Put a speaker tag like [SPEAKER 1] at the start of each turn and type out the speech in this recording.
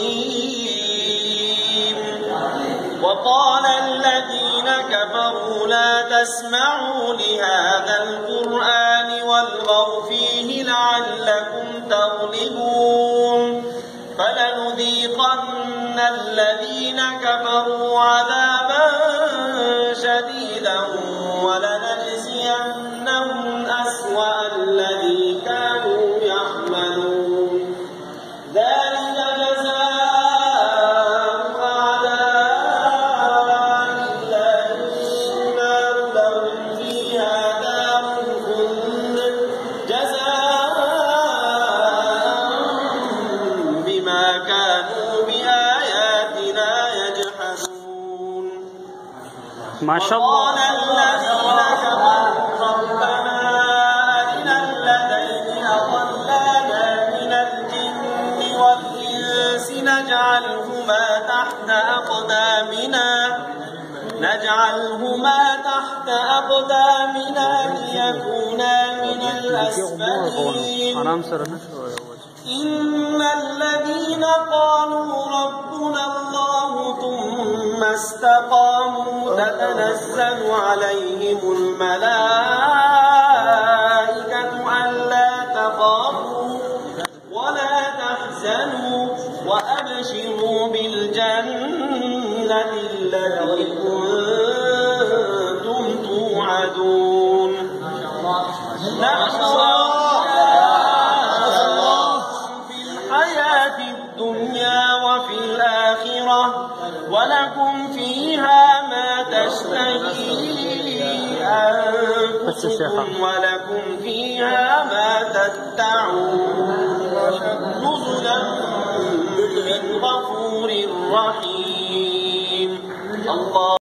[SPEAKER 1] الرجيم. وقال الذين كفروا لا تسمعوا لهذا القرآن والغوا فيه لعلكم تغلبون. فلنذيقن الذين كفروا عذابا شديدا ولنجزينهم أسوأ الذي كانوا يعملون. ذلك جزاء أعداء الله النار لهم فيها دار الخلد جزاء بما كانوا بآياتنا يجحدون.
[SPEAKER 2] ما شاء الله.
[SPEAKER 1] وقال الذين كفروا ربنا أرنا الذين أضلانا من الجن والإنس نجعلهما تحت أقدامنا ليكونا من الأسفلين. إن الذين قالوا ربنا الله ثم استقاموا تتنزل عليهم الملائكة ألا تخافوا ولا تحزنوا وأبشروا بالجنة التي كنتم توعدون. الدنيا وفي الآخرة ولكم فيها ما تشتهي أنفسكم ولكم فيها ما تدعون نزلا من غفور رحيم. الله